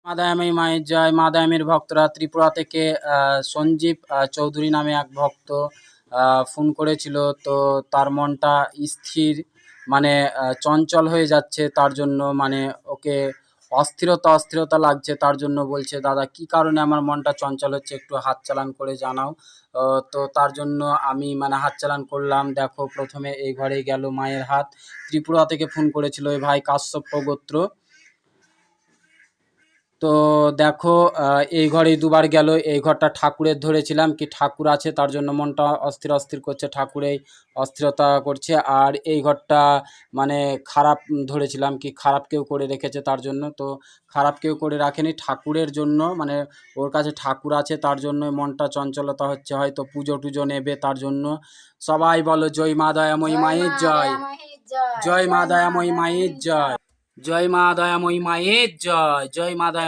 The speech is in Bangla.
মাদায়াময়ী মায়ের জয়। মাদায়ামের ভক্তরা ত্রিপুরা থেকে সঞ্জীব চৌধুরী নামে এক ভক্ত ফোন করেছিল। তো তার মনটা স্থির মানে চঞ্চল হয়ে যাচ্ছে, তার জন্য মানে ওকে অস্থিরতা লাগছে। তার জন্য বলছে, দাদা কি কারণে আমার মনটা চঞ্চল হচ্ছে, একটু হাত চালান করে জানাও। তো তার জন্য আমি মানে হাত চালান করলাম। দেখো প্রথমে এই ঘরেই গেল মায়ের হাত। ত্রিপুরা থেকে ফোন করেছিল ওই ভাই, কাশ্যপ গোত্র। তো দেখো এই ঘরেই দুবার গেল। এই ঘরটা ঠাকুরের ধরেছিলাম, কি ঠাকুর আছে তার জন্য মনটা অস্থির করছে, ঠাকুরেই অস্থিরতা করছে। আর এই ঘরটা মানে খারাপ ধরেছিলাম, কি খারাপ কেউ করে রেখেছে তার জন্য। তো খারাপ কেউ করে রাখেনি, ঠাকুরের জন্য মানে ওর কাছে ঠাকুর আছে তার জন্য মনটা চঞ্চলতা হচ্ছে, হয়তো পুজো টুজো নেবে তার জন্য। সবাই বলো জয় মা দয়াময়ী মায়ের জয়, জয় মা দয়াময়ী মায়ের জয়, জয় মা দয়াময়ী মায়ের জয়, জয় মা দয়া।